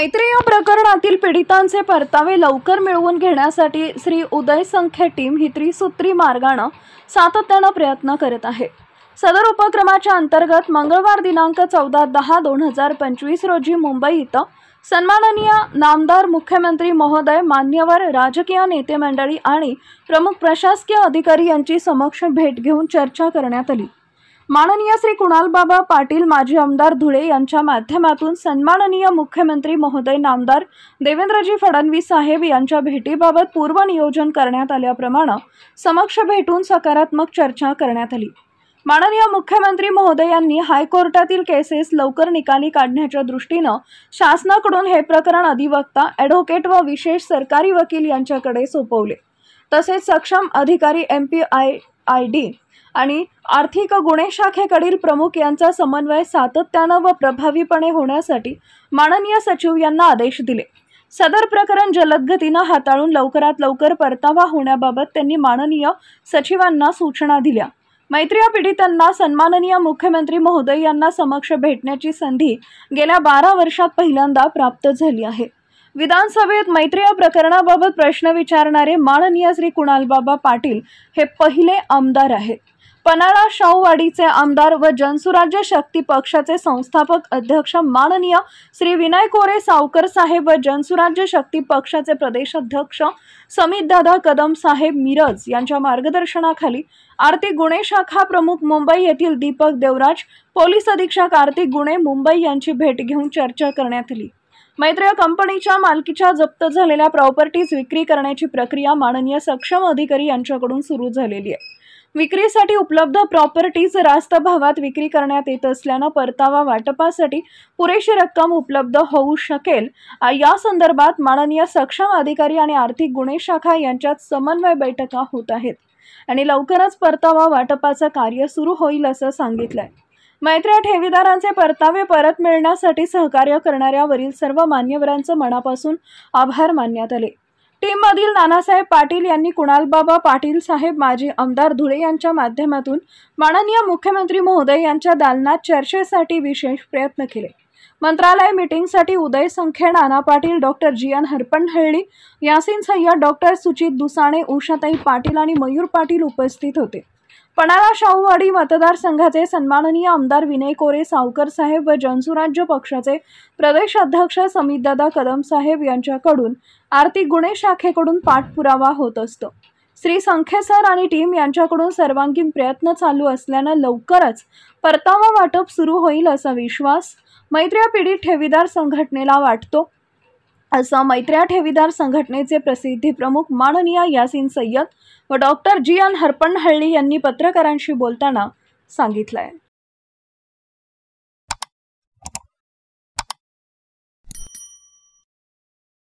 मैत्री या प्रकरणातील पीडितांचे परतावे लवकर मिळवून घेण्यासाठी श्री उदय संख्ये टीम ही त्रिसूत्री मार्गाने सातत्याने प्रयत्न करत आहे। सदर उपक्रमाच्या अंतर्गत मंगळवार दिनांक 14/10/2025 रोजी मुंबई इथं सन्माननीय नामदार मुख्यमंत्री महोदय, मान्यवर राजकीय नेते मंडळी आणि प्रमुख प्रशासकीय अधिकारी यांची समक्ष भेट घेऊन चर्चा करण्यात आली। माननीय श्री कुणालबाबा पाटील माजी आमदार धुळे यांच्या माध्यमातून सन्माननीय मुख्यमंत्री महोदय नामदार देवेंद्रजी फडणवीस साहेब यांच्या भेटीबाबत पूर्व नियोजन करण्यात आल्याप्रमाणे समक्ष भेटून सकारात्मक चर्चा करण्यात आली। माननीय मुख्यमंत्री महोदय यांनी हायकोर्टातील केसेस लवकर निकाली काढण्याच्या दृष्टीने शासनाकडून हे प्रकरण अधिवक्ता, ॲडव्होकेट व विशेष सरकारी वकील यांच्याकडे सोपवले। तसेच सक्षम अधिकारी MPID आणि आर्थिक गुन्हे शाखेकडील प्रमुख यांचा समन्वय सातत्याने व प्रभावीपणे होण्यासाठी माननीय सचिव यांना आदेश दिले। सदर प्रकरण जलद गतीने हाताळून लवकरात लवकर परतावा होण्याबाबत त्यांनी माननीय सचिवांना सूचना दिल्या। मैत्री पीडितांना सन्माननीय मुख्यमंत्री महोदय यांना समक्ष भेटण्याची संधी गेल्या 12 वर्षात पहिल्यांदा प्राप्त झाली आहे। विधानसभेत मैत्री प्रकरणाबाबत प्रश्न विचारणारे माननीय श्री कुणालबाबा पाटील हे पहिले आमदार आहेत। पन्हाळा शाहूवाडीचे आमदार व जनसुराज्य शक्ती पक्षाचे संस्थापक अध्यक्ष माननीय श्री विनय कोरे सावकर साहेब व जनसुराज्य शक्ती पक्षाचे प्रदेशाध्यक्ष समितदादा कदम साहेब मिरज यांच्या मार्गदर्शनाखाली आर्थिक गुन्हे शाखा प्रमुख मुंबई येथील दीपक देवराज, पोलीस अधीक्षक आर्थिक गुन्हे मुंबई यांची भेट घेऊन चर्चा करण्यात आली। मैत्री कंपनीच्या मालकीच्या जप्त झालेल्या प्रॉपर्टीज विक्री करण्याची प्रक्रिया माननीय सक्षम अधिकारी यांच्याकडून सुरू झालेली आहे। विक्रीसाठी उपलब्ध प्रॉपर्टीज रास्त भावात विक्री करण्यात येत असल्याने परतावा वाटपासाठी पुरेशी रक्कम उपलब्ध होऊ शकेल या संदर्भात माननीय सक्षम अधिकारी आणि आर्थिक गुन्हे शाखा यांच्यात समन्वय बैठका होत आहेत आणि लवकरच परतावा वाटपाचे कार्य सुरू होईल असं सांगितलंय। मैत्री ठेवीदारांचे परतावे परत मिळण्यासाठी सहकार्य करणाऱ्या वरील सर्व मान्यवरांचे मनापासून आभार मानण्यात आले। टीम मधील नानासाहेब पाटील यांनी कुणालबाबा पाटील साहेब माजी आमदार धुळे यांच्या माध्यमातून माननीय मुख्यमंत्री महोदय यांच्या दालनात चर्चेसाठी विशेष प्रयत्न केले। मंत्रालय मीटिंगसाठी Uday Sankhye, Nana Patil, doctor GN Harpanhalli, Yasin Sayyed, doctor Suchit Dusane, Ushatai Patil आणि मयूर पाटील उपस्थित होते। पन्हाळा शाहूवाडी मतदारसंघाचे सन्माननीय आमदार विनय कोरे सावकर साहेब व जनसुराज्य पक्षाचे प्रदेश अध्यक्ष समितदादा कदम साहेब यांच्याकडून आर्थिक गुन्हे शाखेकडून पाठपुरावा होत असतो। श्री संख्ये सर आणि टीम यांच्याकडून सर्वांगीण प्रयत्न चालू असल्याने लवकरच परतावा वाटप सुरू होईल असा विश्वास मैत्री पीडित ठेवीदार संघटनेला वाटतो, असं मैत्री ठेवीदार संघटनेचे प्रसिद्धी प्रमुख माननीय यासीन सय्यद व डॉक्टर GN हरपनहळ्ळी यांनी पत्रकारांशी बोलताना सांगितलंय।